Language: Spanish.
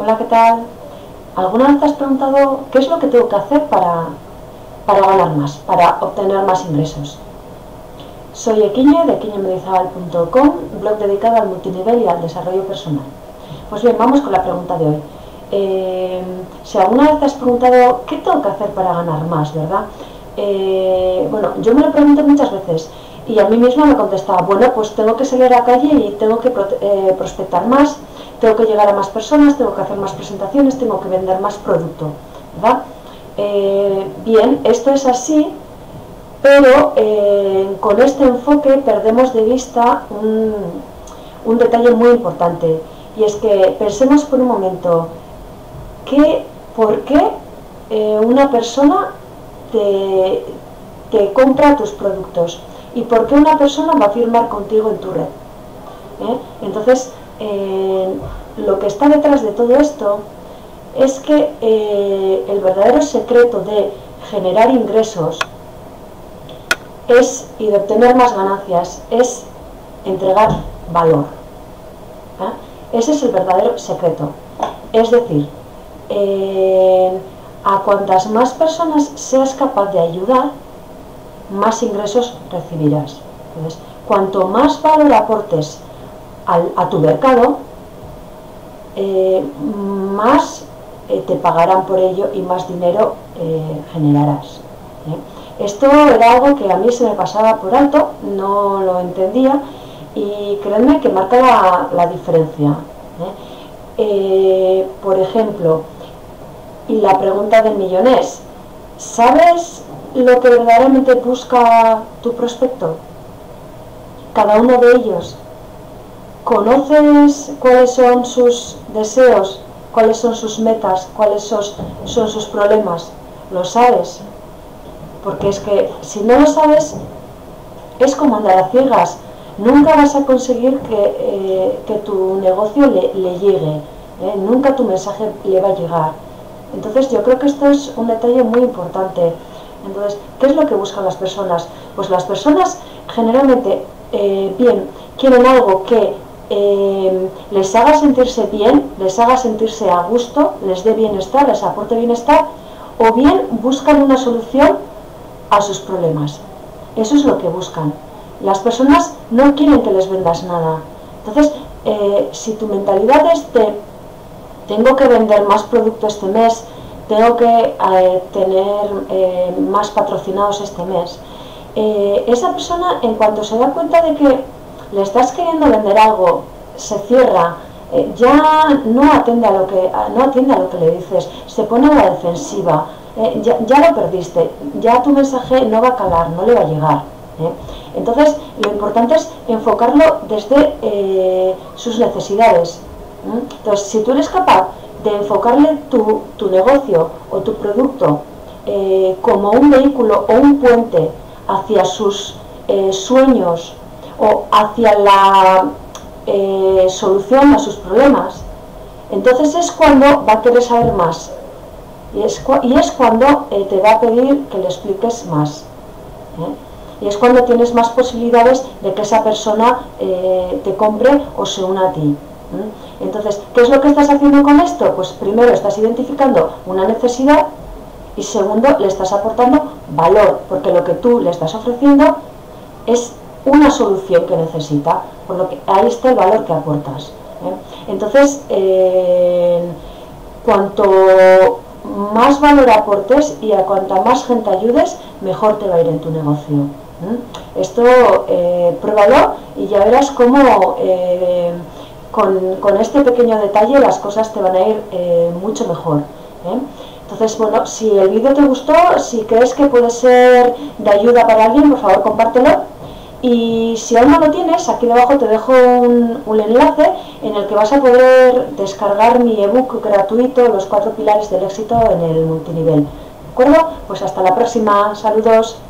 Hola, ¿qué tal? ¿Alguna vez te has preguntado qué es lo que tengo que hacer para ganar más, para obtener más ingresos? Soy Equiñe de equiñemedizagal.com, blog dedicado al multinivel y al desarrollo personal. Pues bien, vamos con la pregunta de hoy. Si alguna vez te has preguntado qué tengo que hacer para ganar más, ¿verdad? Bueno, yo me lo pregunto muchas veces y a mí misma me contestaba, bueno, pues tengo que salir a la calle y tengo que prospectar más, tengo que llegar a más personas, tengo que hacer más presentaciones, tengo que vender más producto, ¿verdad? Bien, esto es así, pero con este enfoque perdemos de vista un detalle muy importante, y es que pensemos por un momento por qué una persona te compra tus productos y por qué una persona va a firmar contigo en tu red. Entonces, lo que está detrás de todo esto es que el verdadero secreto de generar ingresos y de obtener más ganancias es entregar valor. Ese es el verdadero secreto. Es decir, a cuantas más personas seas capaz de ayudar, más ingresos recibirás. Entonces, cuanto más valor aportes a tu mercado, más te pagarán por ello y más dinero generarás. Esto era algo que a mí se me pasaba por alto, no lo entendía, y créanme que marca la diferencia. Por ejemplo, y la pregunta del millón es, ¿sabes lo que verdaderamente busca tu prospecto? Cada uno de ellos. ¿Conoces cuáles son sus deseos? ¿Cuáles son sus metas? ¿Cuáles son sus problemas? ¿Lo sabes? Porque es que si no lo sabes, es como andar a ciegas. Nunca vas a conseguir que tu negocio le llegue, nunca tu mensaje le va a llegar. Entonces yo creo que esto es un detalle muy importante. Entonces, ¿qué es lo que buscan las personas? Pues las personas generalmente bien quieren algo que les haga sentirse bien, les haga sentirse a gusto, les dé bienestar, les aporte bienestar, o bien buscan una solución a sus problemas. Eso es lo que buscan. Las personas no quieren que les vendas nada. Entonces, si tu mentalidad es tengo que vender más producto este mes, tengo que tener más patrocinados este mes, esa persona, en cuanto se da cuenta de que le estás queriendo vender algo, se cierra, ya no atiende a lo que le dices, se pone a la defensiva, ya lo perdiste, ya tu mensaje no va a calar, no le va a llegar. Entonces, lo importante es enfocarlo desde sus necesidades. Entonces, si tú eres capaz de enfocarle tu negocio o tu producto como un vehículo o un puente hacia sus sueños o hacia la solución a sus problemas, entonces es cuando va a querer saber más y es cuando te va a pedir que le expliques más, y es cuando tienes más posibilidades de que esa persona te compre o se una a ti. Entonces, ¿qué es lo que estás haciendo con esto? Pues primero estás identificando una necesidad y segundo le estás aportando valor, porque lo que tú le estás ofreciendo es una solución que necesita, por lo que ahí está el valor que aportas. Entonces, cuanto más valor aportes y a cuanta más gente ayudes, mejor te va a ir en tu negocio. Esto pruébalo y ya verás cómo con este pequeño detalle las cosas te van a ir mucho mejor. Entonces, bueno, si el vídeo te gustó, si crees que puede ser de ayuda para alguien, por favor compártelo. Y si aún no lo tienes, aquí debajo te dejo un enlace en el que vas a poder descargar mi ebook gratuito, Los 4 pilares del éxito en el multinivel. ¿De acuerdo? Pues hasta la próxima. Saludos.